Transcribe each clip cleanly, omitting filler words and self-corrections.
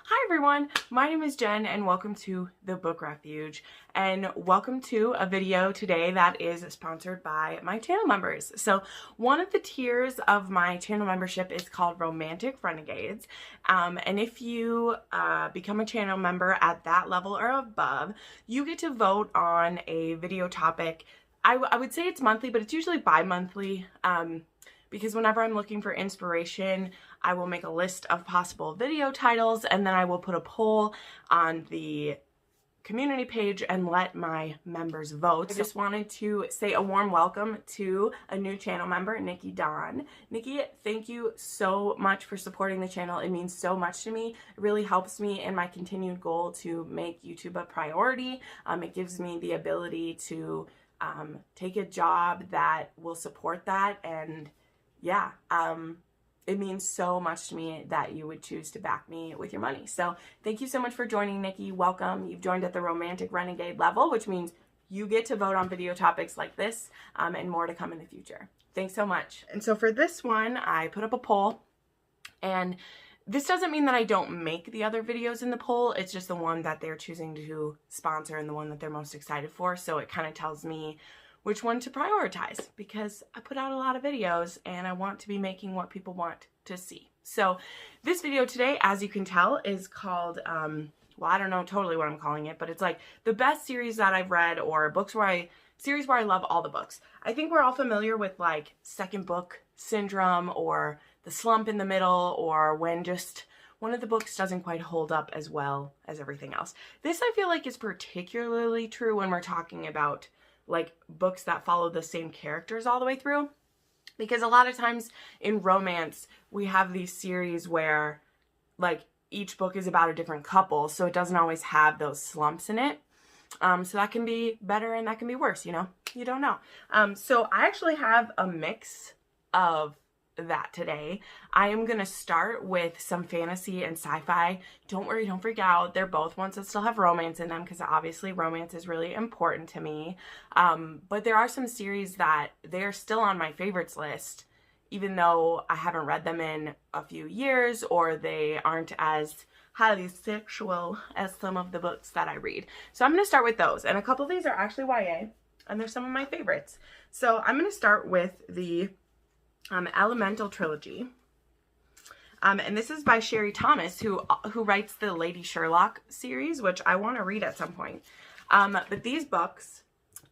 Hi everyone, my name is Jen and welcome to the Book Refuge, and welcome to a video today that is sponsored by my channel members. So one of the tiers of my channel membership is called Romantic Renegades, and if you become a channel member at that level or above, you get to vote on a video topic. I would say it's monthly, but it's usually bi-monthly. Because whenever I'm looking for inspiration, I will make a list of possible video titles and then I will put a poll on the community page and let my members vote. I just wanted to say a warm welcome to a new channel member, Nikki Dawn. Nikki, thank you so much for supporting the channel. It means so much to me. It really helps me in my continued goal to make YouTube a priority. It gives me the ability to take a job that will support that, and yeah, it means so much to me that you would choose to back me with your money. So thank you so much for joining, Nikki. Welcome. You've joined at the Romantic Renegade level, which means you get to vote on video topics like this and more to come in the future. Thanks so much. And so for this one, I put up a poll, and this doesn't mean that I don't make the other videos in the poll. It's just the one that they're choosing to sponsor and the one that they're most excited for. So it kind of tells me which one to prioritize, because I put out a lot of videos and I want to be making what people want to see. So this video today, as you can tell, is called, well, I don't know totally what I'm calling it, but it's like the best series that I've read, or series where I love all the books. I think we're all familiar with like second book syndrome, or the slump in the middle, or when just one of the books doesn't quite hold up as well as everything else. This I feel like is particularly true when we're talking about like books that follow the same characters all the way through, because a lot of times in romance we have these series where like each book is about a different couple, so it doesn't always have those slumps in it. So that can be better and that can be worse, you know, you don't know. So I actually have a mix of that today. I am gonna start with some fantasy and sci-fi. Don't worry, don't freak out. They're both ones that still have romance in them, because obviously romance is really important to me. But there are some series that they're still on my favorites list, even though I haven't read them in a few years, or they aren't as highly sexual as some of the books that I read. So I'm gonna start with those, and a couple of these are actually YA, and they're some of my favorites. So I'm gonna start with the Elemental Trilogy, and this is by Sherry Thomas, who writes the Lady Sherlock series, which I want to read at some point. But these books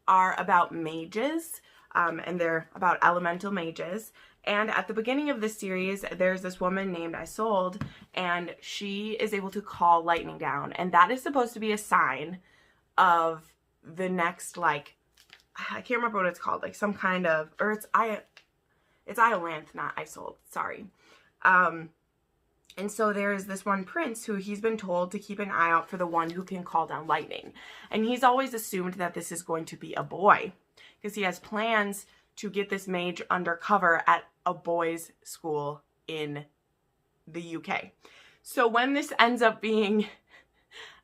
are about mages, and they're about elemental mages. And at the beginning of this series, there's this woman named Isolde, and she is able to call lightning down, and that is supposed to be a sign of the next, like, I can't remember what it's called, like some kind of, or it's Outlander, not Isolde, sorry. And so there's this one prince who he's been told to keep an eye out for the one who can call down lightning. And he's always assumed that this is going to be a boy, because he has plans to get this mage undercover at a boys' school in the UK. So when this ends up being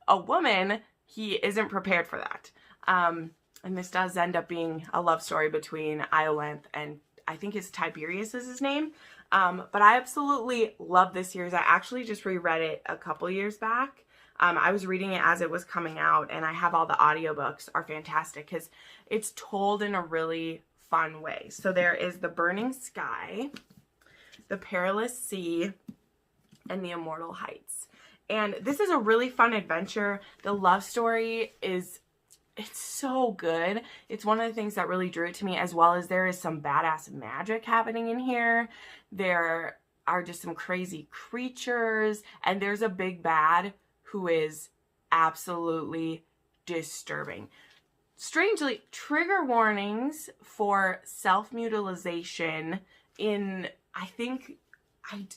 a woman, he isn't prepared for that. And this does end up being a love story between Outlander and I think it's Tiberius is his name. But I absolutely love this series. I actually just reread it a couple years back. I was reading it as it was coming out, and I have all the audiobooks are fantastic because it's told in a really fun way. So there is The Burning Sky, The Perilous Sea, and The Immortal Heights. And this is a really fun adventure. The love story it's so good. It's one of the things that really drew it to me, as well as there is some badass magic happening in here. There are just some crazy creatures, and there's a big bad who is absolutely disturbing. Strangely, trigger warnings for self-mutilation in, I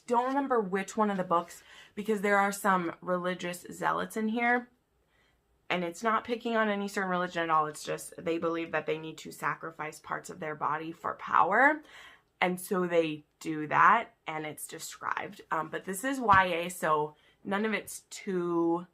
don't remember which one of the books, because there are some religious zealots in here. And it's not picking on any certain religion at all. It's just they believe that they need to sacrifice parts of their body for power. And so they do that, and it's described. But this is YA, so none of it's too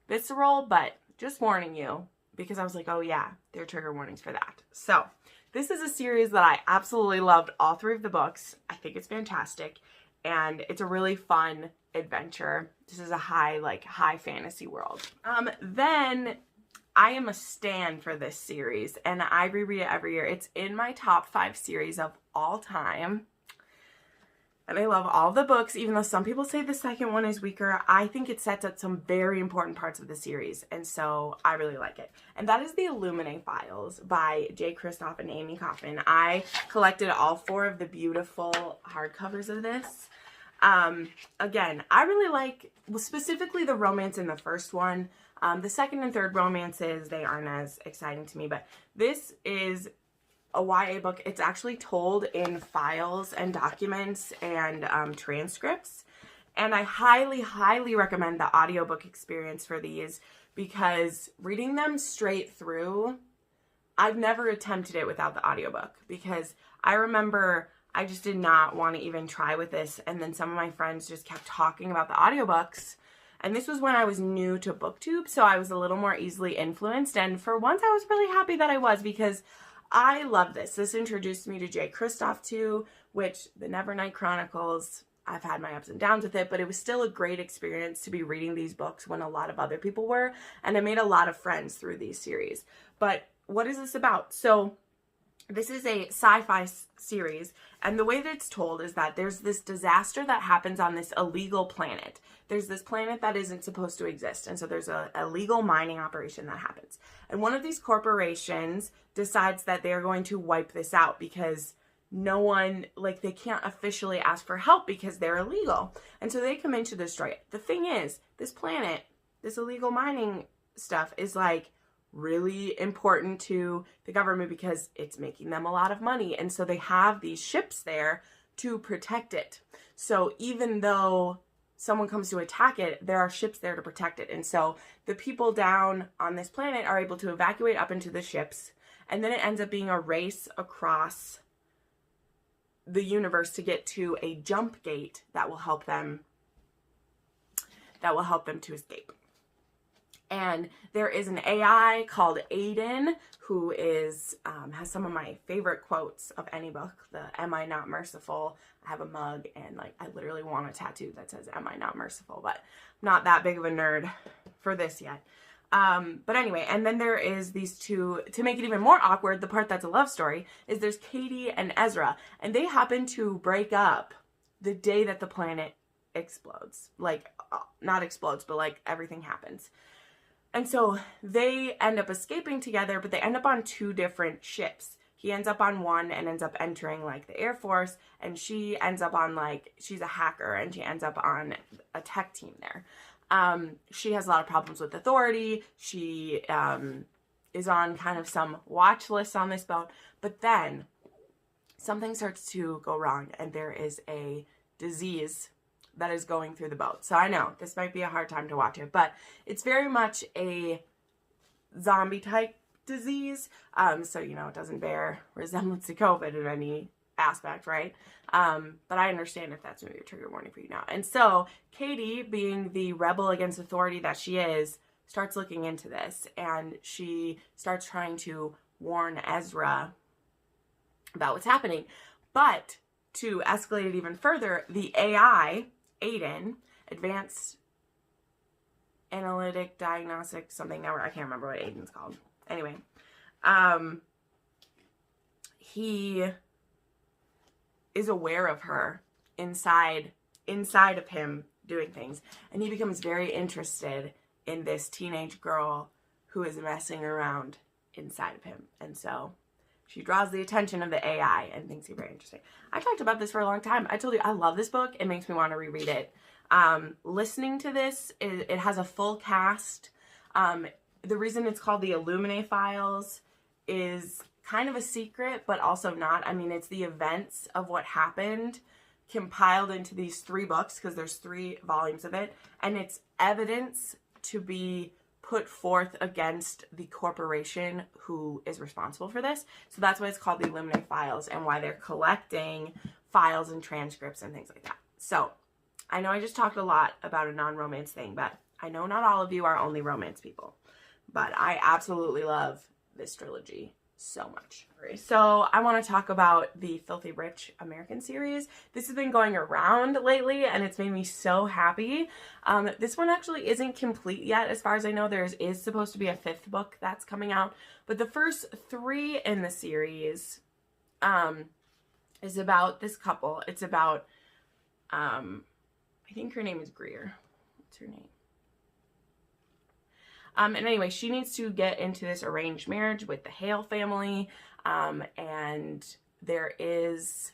visceral, but just warning you, because I was like, oh yeah, there are trigger warnings for that. So this is a series that I absolutely loved all three of the books. I think it's fantastic, and it's a really fun adventure. This is a high fantasy world. Then I am a stan for this series, and I reread it every year. It's in my top 5 series of all time. And I love all the books, even though some people say the second one is weaker. I think it sets up some very important parts of the series, and so I really like it. And that is the Illuminae Files by J. Kristoff and Amie Kauffman. I collected all 4 of the beautiful hardcovers of this. Again, I really like, specifically the romance in the first one. The second and third romances, they aren't as exciting to me, but this is a YA book. It's actually told in files and documents and transcripts. And I highly, highly recommend the audiobook experience for these, because reading them straight through, I've never attempted it without the audiobook, because I remember I just did not want to even try with this. And then some of my friends just kept talking about the audiobooks. And this was when I was new to Booktube, so I was a little more easily influenced. And for once, I was really happy that I was, because I love this. This introduced me to J. Kristoff too, which the Nevernight Chronicles, I've had my ups and downs with it, but it was still a great experience to be reading these books when a lot of other people were, and I made a lot of friends through these series. But what is this about? So this is a sci-fi series, and the way that it's told is that there's this disaster that happens on this illegal planet. There's this planet that isn't supposed to exist, and so there's a illegal mining operation that happens. And one of these corporations decides that they're going to wipe this out, because no one, they can't officially ask for help because they're illegal. And so they come in to destroy it. The thing is, this planet, this illegal mining stuff is really important to the government because it's making them a lot of money. And so they have these ships there to protect it. So even though someone comes to attack it, there are ships there to protect it. And so the people down on this planet are able to evacuate up into the ships. And then it ends up being a race across the universe to get to a jump gate that will help them to escape. And there is an AI called Aiden who is has some of my favorite quotes of any book. The "Am I not merciful?" I have a mug, and I literally want a tattoo that says "Am I not merciful?" But I'm not that big of a nerd for this yet. But anyway, and then there is these two, to make it even more awkward, the part that's a love story, is there's Katie and Ezra, and they happen to break up the day that the planet explodes. Not explodes, but everything happens. And so they end up escaping together, but they end up on 2 different ships. He ends up on one and ends up entering the Air Force, and she ends up on she's a hacker, and she ends up on a tech team there. She has a lot of problems with authority. She is on kind of some watch lists on this boat, but then something starts to go wrong, and there is a disease that is going through the boat. So I know this might be a hard time to watch it, but it's very much a zombie type disease. So, it doesn't bear resemblance to COVID in any aspect, right? But I understand if that's maybe a trigger warning for you now. And so Katie, being the rebel against authority that she is, starts looking into this, and she starts trying to warn Ezra about what's happening. But to escalate it even further, the AI, Aiden, Advanced Analytic Diagnostic something network, I can't remember what Aiden's called. Anyway, he is aware of her inside of him doing things, and he becomes very interested in this teenage girl who is messing around inside of him. And so she draws the attention of the AI and thinks he's very interesting. I talked about this for a long time. I told you I love this book. It makes me want to reread it. Listening to this, it has a full cast. The reason it's called the Illuminae Files is kind of a secret, but also not. I mean, it's the events of what happened compiled into these 3 books, because there's 3 volumes of it, and it's evidence to be put forth against the corporation who is responsible for this. So that's why it's called the Illuminae Files, and why they're collecting files and transcripts and things like that. So I know I just talked a lot about a non-romance thing, but I know not all of you are only romance people. But I absolutely love this trilogy so much. So I want to talk about the Filthy Rich American series. This has been going around lately and it's made me so happy. This one actually isn't complete yet. As far as I know, there is supposed to be a 5th book that's coming out, but the first 3 in the series is about this couple. It's about I think her name is Greer. What's her name? And anyway, she needs to get into this arranged marriage with the Hale family. And there is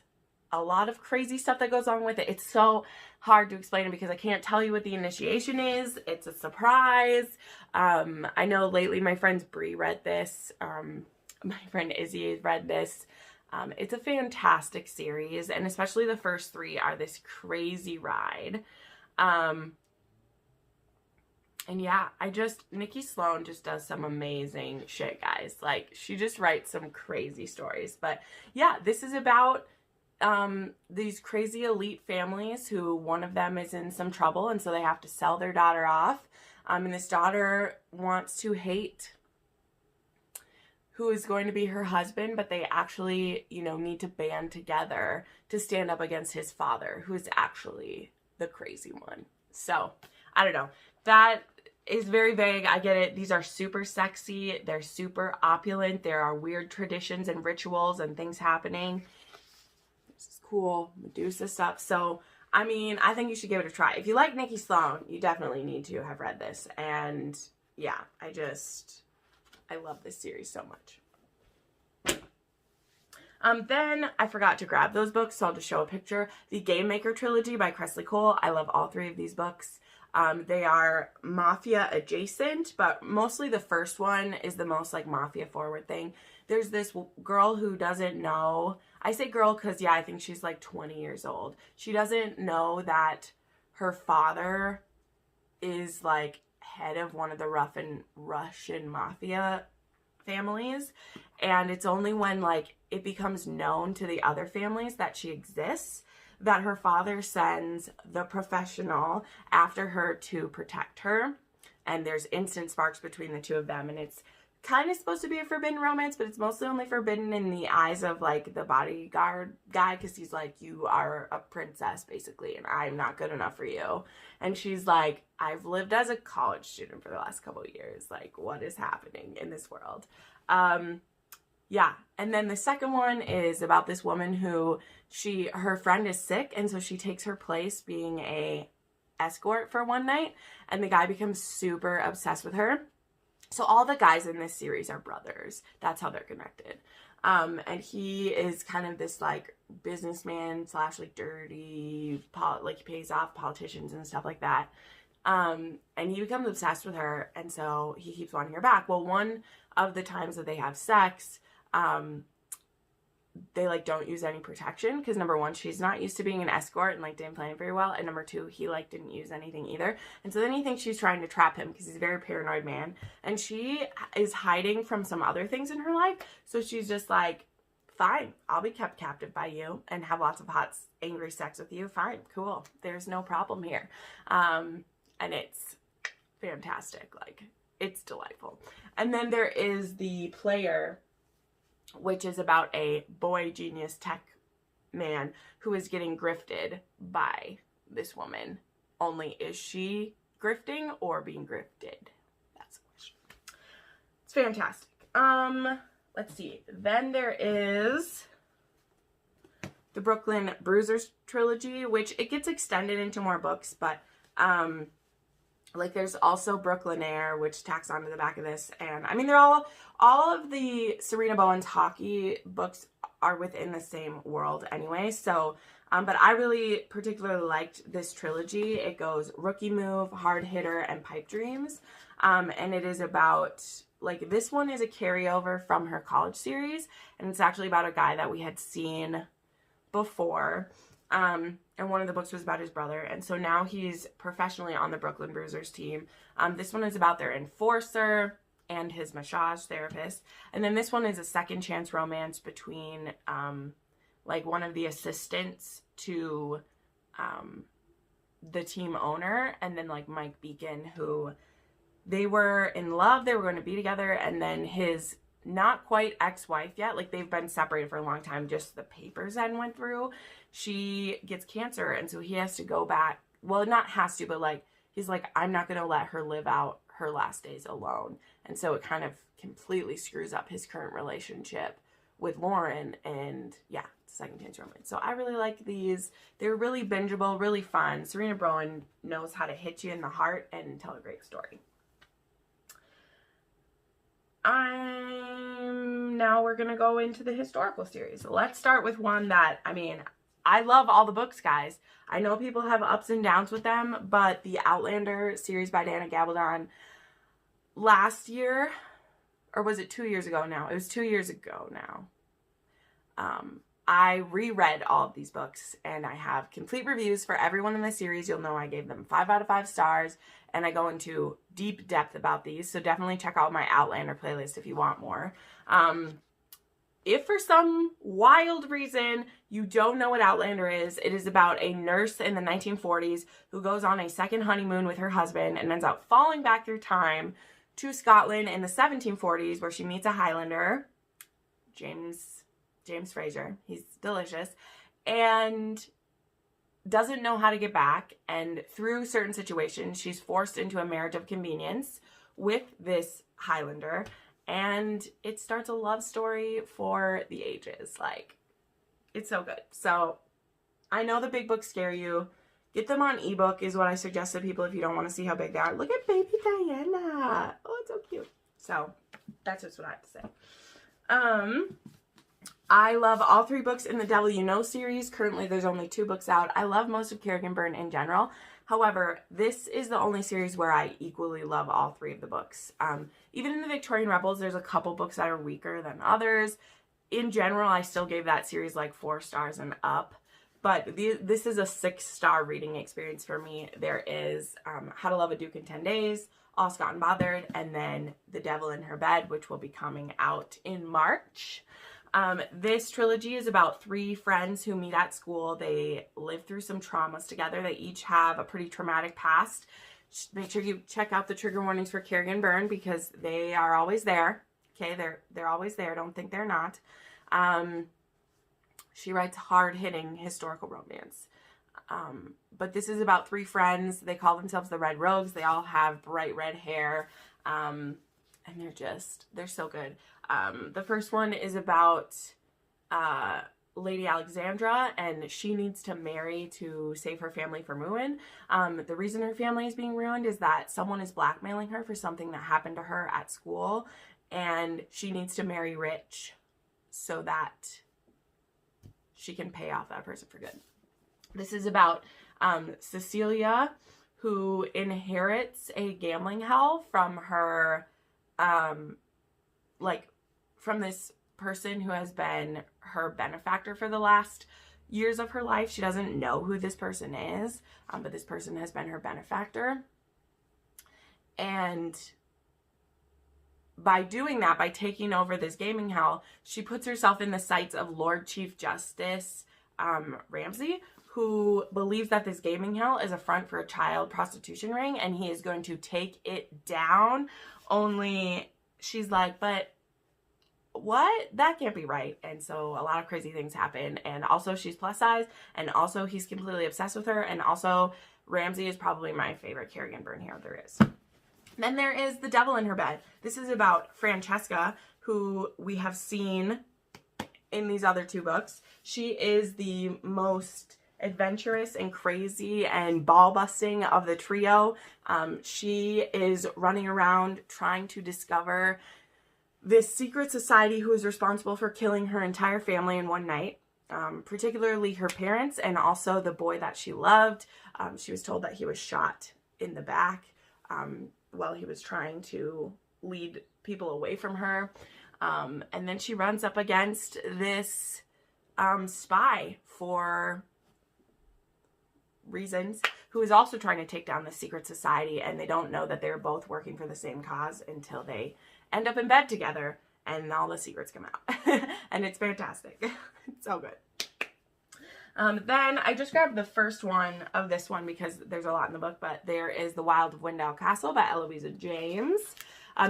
a lot of crazy stuff that goes on with it. It's so hard to explain it because I can't tell you what the initiation is. It's a surprise. I know lately my friend Bree read this. My friend Izzy read this. It's a fantastic series, and especially the first 3 are this crazy ride. And yeah, Nikki Slaone just does some amazing shit, guys. Like, she just writes some crazy stories. But yeah, this is about these crazy elite families who one of them is in some trouble, and so they have to sell their daughter off. And this daughter wants to hate who is going to be her husband, but they actually, you know, need to band together to stand up against his father, who is actually the crazy one. So, I don't know. That is very vague. I get it. These are super sexy. They're super opulent. There are weird traditions and rituals and things happening. This is cool. Medusa stuff. So, I mean, I think you should give it a try. If you like Nikki Slaone, you definitely need to have read this. And yeah, I love this series so much. Then I forgot to grab those books, so I'll just show a picture. The Gamemaker Trilogy by Kresley Cole. I love all 3 of these books. They are mafia adjacent, but mostly the first one is the most like mafia forward thing. There's this girl who doesn't know, I say girl because yeah, I think she's like 20 years old. She doesn't know that her father is like head of one of the Russian mafia families, and it's only when like it becomes known to the other families that she exists that her father sends the professional after her to protect her, and there's instant sparks between the 2 of them, and it's kind of supposed to be a forbidden romance, but it's mostly only forbidden in the eyes of like the bodyguard guy, because he's like, you are a princess basically and I'm not good enough for you, and she's like, I've lived as a college student for the last couple of years, like what is happening in this world? Yeah, and then the second one is about this woman who her friend is sick, and so she takes her place being a escort for one night, and the guy becomes super obsessed with her. So all the guys in this series are brothers. That's how they're connected. And he is kind of this like businessman / like dirty, like he pays off politicians and stuff like that. And he becomes obsessed with her, and so he keeps wanting her back. Well, one of the times that they have sex, they like don't use any protection because number 1, she's not used to being an escort and like didn't plan it very well, and number 2, he like didn't use anything either, and so then he thinks she's trying to trap him because he's a very paranoid man, and she is hiding from some other things in her life, so she's just like, fine, I'll be kept captive by you and have lots of hot angry sex with you, fine, cool, there's no problem here. And it's fantastic, like it's delightful. And then there is The Player, which is about a boy genius tech man who is getting grifted by this woman. Only, is she grifting or being grifted? That's the question. It's fantastic. Let's see. Then there is the Brooklyn Bruisers trilogy, which it gets extended into more books, but like there's also Brooklynaire, which tacks onto the back of this, and I mean they're all of the Sarina Bowen's hockey books are within the same world anyway. So, but I really particularly liked this trilogy. It goes Rookie Move, Hard Hitter, and Pipe Dreams, and it is about like this one is a carryover from her college series, and it's actually about a guy that we had seen before. And one of the books was about his brother, and so now he's professionally on the Brooklyn Bruisers team. This one is about their enforcer and his massage therapist, and then this one is a second chance romance between like one of the assistants to the team owner, and then like Mike Beacon, who they were in love, they were going to be together, and then his not quite ex-wife yet. Like, they've been separated for a long time. Just the papers then went through. She gets cancer, and so he has to go back. Well, not has to, but like, he's like, I'm not going to let her live out her last days alone. And so it kind of completely screws up his current relationship with Lauren. And yeah, second chance romance. So I really like these. They're really bingeable, really fun. Sarina Bowen knows how to hit you in the heart and tell a great story. Now we're going to go into the historical series. Let's start with one that, I mean, I love all the books, guys. I know people have ups and downs with them, but the Outlander series by Donna Gabaldon last year, or was it 2 years ago now? It was 2 years ago now. I reread all of these books, and I have complete reviews for everyone in the series. You'll know I gave them 5 out of 5 stars, and I go into deep depth about these, so definitely check out my Outlander playlist if you want more. If for some wild reason you don't know what Outlander is, it is about a nurse in the 1940s who goes on a second honeymoon with her husband and ends up falling back through time to Scotland in the 1740s, where she meets a Highlander, James Fraser. He's delicious, and doesn't know how to get back. And through certain situations, she's forced into a marriage of convenience with this Highlander. And it starts a love story for the ages. Like, it's so good. So I know the big books scare you. Get them on ebook is what I suggest to people if you don't want to see how big they are. Look at baby Diana. Oh, it's so cute. So that's just what I have to say. I love all 3 books in the Devil You Know series. Currently, there's only 2 books out. I love most of Kerrigan Byrne in general. However, this is the only series where I equally love all 3 of the books. Even in the Victorian Rebels, there's a couple books that are weaker than others. In general, I still gave that series like 4 stars and up. But this is a 6-star reading experience for me. There is How to Love a Duke in 10 Days, All Scott and Bothered, and then The Devil in Her Bed, which will be coming out in March. This trilogy is about 3 friends who meet at school. They live through some traumas together. They each have a pretty traumatic past. Make sure you check out the trigger warnings for Kerrigan Byrne because they are always there. Okay, they're always there. Don't think they're not. She writes hard-hitting historical romance. But this is about 3 friends. They call themselves the Red Rogues. They all have bright red hair. And they're so good. The first one is about Lady Alexandra, and she needs to marry to save her family from ruin. The reason her family is being ruined is that someone is blackmailing her for something that happened to her at school, and she needs to marry rich so that she can pay off that person for good. This is about Cecilia, who inherits a gambling hell from her from this person who has been her benefactor for the last years of her life. She doesn't know who this person is, but this person has been her benefactor. And by doing that, by taking over this gaming hell, she puts herself in the sights of Lord Chief Justice Ramsay, who believes that this gaming hell is a front for a child prostitution ring, and he is going to take it down. Only she's like, but what? That can't be right. And so a lot of crazy things happen. And also she's plus size, and also he's completely obsessed with her, and also Ramsay is probably my favorite Kerrigan Byrne hero there is. Then there is The Devil in Her Bed. This is about Francesca, who we have seen in these other 2 books. She is the most adventurous and crazy and ball busting of the trio. She is running around trying to discover this secret society who is responsible for killing her entire family in one night, particularly her parents and also the boy that she loved. She was told that he was shot in the back while he was trying to lead people away from her. And then she runs up against this spy for reasons who is also trying to take down the secret society, and they don't know that they're both working for the same cause until they end up in bed together and all the secrets come out. And it's fantastic. It's so good. Then I just grabbed the first one of this one because there's a lot in the book, but there is The Wild of Windell Castle by Eloisa James.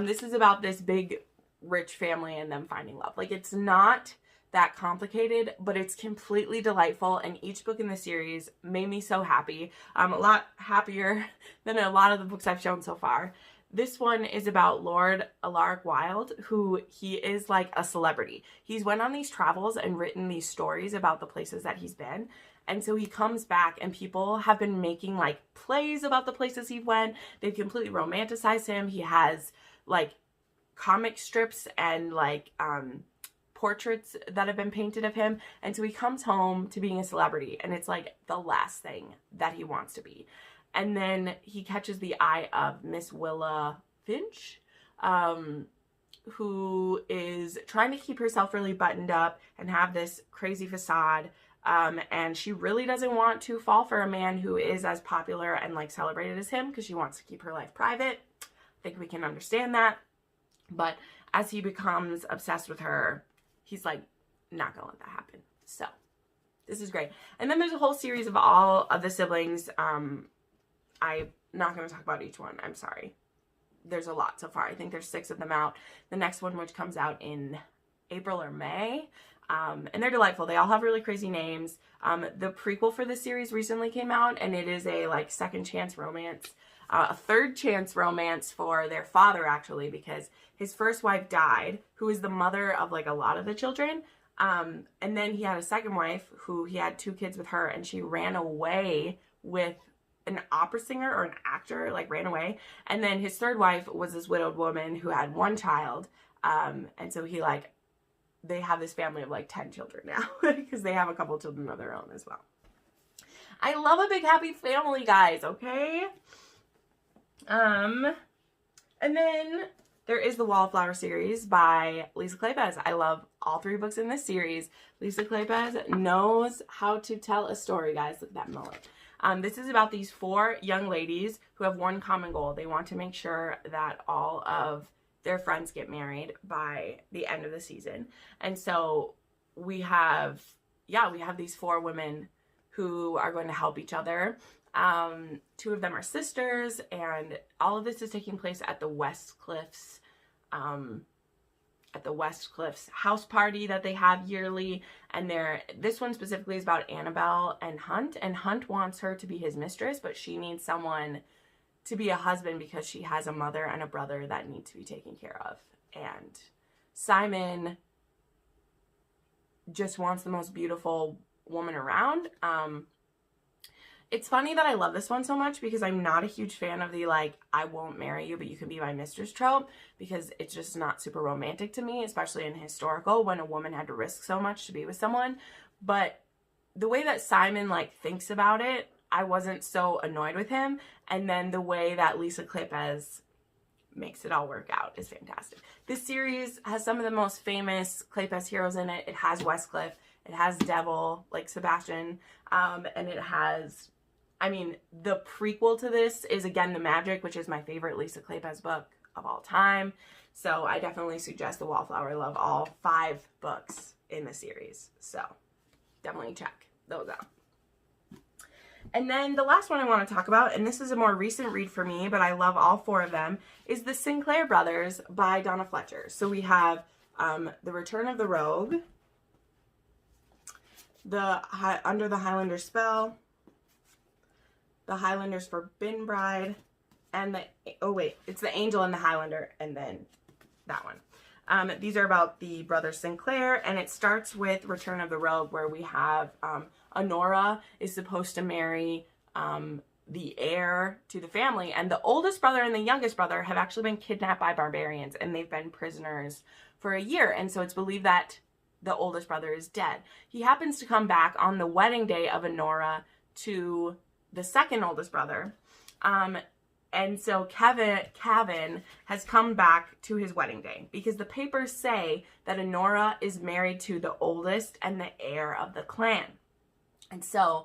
This is about this big rich family and them finding love. Like, it's not that complicated, but it's completely delightful, and each book in the series made me so happy. A lot happier than a lot of the books I've shown so far. This one is about Lord Alaric Wilde, who he is like a celebrity. He's went on these travels and written these stories about the places that he's been. And so he comes back and people have been making like plays about the places he went. They've completely romanticized him. He has like comic strips and like portraits that have been painted of him. And so he comes home to being a celebrity, and it's like the last thing that he wants to be. And then he catches the eye of Miss Willa Finch, who is trying to keep herself really buttoned up and have this crazy facade. And she really doesn't want to fall for a man who is as popular and like celebrated as him, because she wants to keep her life private. I think we can understand that. But as he becomes obsessed with her, he's like not gonna let that happen. So this is great. And then there's a whole series of all of the siblings. I'm not going to talk about each one. I'm sorry. There's a lot so far. I think there's 6 of them out. The next one, which comes out in April or May. And they're delightful. They all have really crazy names. The prequel for this series recently came out, and it is a like second chance romance. A third chance romance for their father, actually, because his first wife died, who is the mother of like a lot of the children. And then he had a second wife who he had 2 kids with her, and she ran away with an opera singer or an actor, like ran away. And then his third wife was this widowed woman who had 1 child. And so he like, they have this family of like 10 children now because they have a couple children of their own as well. I love a big happy family, guys, okay? And then there is the Wallflower series by Lisa Kleypas. I love all 3 books in this series. Lisa Kleypas knows how to tell a story, guys. Look at that mullet. This is about these 4 young ladies who have one common goal. They want to make sure that all of their friends get married by the end of the season. And so we have these 4 women who are going to help each other. 2 of them are sisters, and all of this is taking place at the West Cliffs house party that they have yearly. And this one specifically is about Annabelle and Hunt wants her to be his mistress, but she needs someone to be a husband because she has a mother and a brother that need to be taken care of. And Simon just wants the most beautiful woman around. It's funny that I love this one so much because I'm not a huge fan of the like, I won't marry you, but you can be my mistress trope, because it's just not super romantic to me, especially in historical, when a woman had to risk so much to be with someone. But the way that Simon like thinks about it, I wasn't so annoyed with him. And then the way that Lisa Kleypas makes it all work out is fantastic. This series has some of the most famous Kleypas heroes in it. It has Westcliff, it has Devil, like Sebastian, and it has, I mean, the prequel to this is again The Magic, which is my favorite Lisa Kleypas book of all time. So I definitely suggest The Wallflower. I love all 5 books in the series. So definitely check those out. And then the last one I want to talk about, and this is a more recent read for me, but I love all 4 of them, is The Sinclair Brothers by Donna Fletcher. So we have The Return of the Rogue, Under the Highlander Spell, The Highlander's Forbidden Bride, and it's The Angel and the Highlander, and then that one. These are about the brothers Sinclair, and it starts with Return of the Rogue, where we have Honora is supposed to marry the heir to the family, and the oldest brother and the youngest brother have actually been kidnapped by barbarians, and they've been prisoners for a year, and so it's believed that the oldest brother is dead. He happens to come back on the wedding day of Honora to the second oldest brother, and so Kevin has come back to his wedding day because the papers say that Honora is married to the oldest and the heir of the clan. And so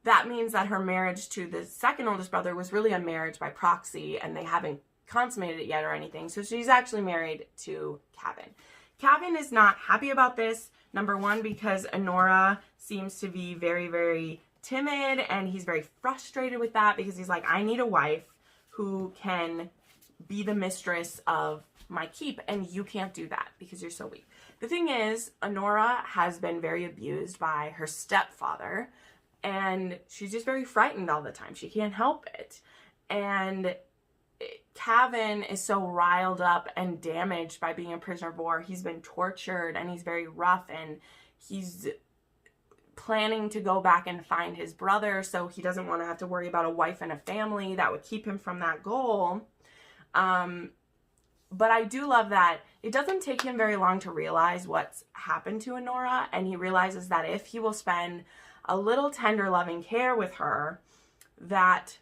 that means that her marriage to the second oldest brother was really a marriage by proxy, and they haven't consummated it yet or anything. So she's actually married to Kevin. Kevin is not happy about this, number one, because Honora seems to be very, very timid, and he's very frustrated with that because he's like, I need a wife who can be the mistress of my keep, and you can't do that because you're so weak. The thing is, Honora has been very abused by her stepfather, and she's just very frightened all the time. She can't help it. And Cavan is so riled up and damaged by being a prisoner of war. He's been tortured, and he's very rough, and he's planning to go back and find his brother, so he doesn't want to have to worry about a wife and a family. That would keep him from that goal. But I do love that it doesn't take him very long to realize what's happened to Honora, and he realizes that if he will spend a little tender loving care with her, that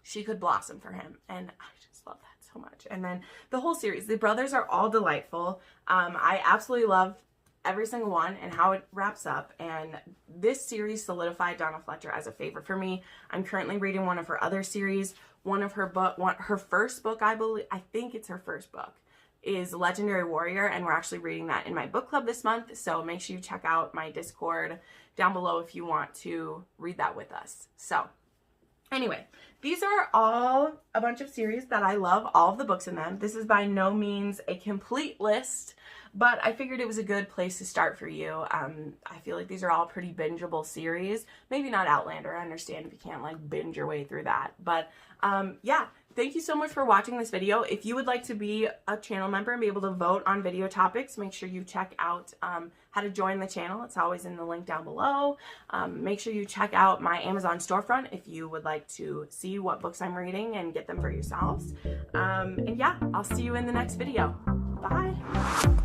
she could blossom for him. And I just love that so much. And then the whole series, the brothers are all delightful. I absolutely love every single one and how it wraps up. And this series solidified Donna Fletcher as a favorite for me. I'm currently reading one of her other series. Her first book, I think it's her first book, is Legendary Warrior, and we're actually reading that in my book club this month. So make sure you check out my Discord down below if you want to read that with us. So anyway, these are all a bunch of series that I love, all of the books in them. This is by no means a complete list, but I figured it was a good place to start for you. I feel like these are all pretty bingeable series. Maybe not Outlander. I understand if you can't like binge your way through that. But yeah, thank you so much for watching this video. If you would like to be a channel member and be able to vote on video topics, make sure you check out how to join the channel. It's always in the link down below. Make sure you check out my Amazon storefront if you would like to see what books I'm reading and get them for yourselves. And yeah, I'll see you in the next video. Bye.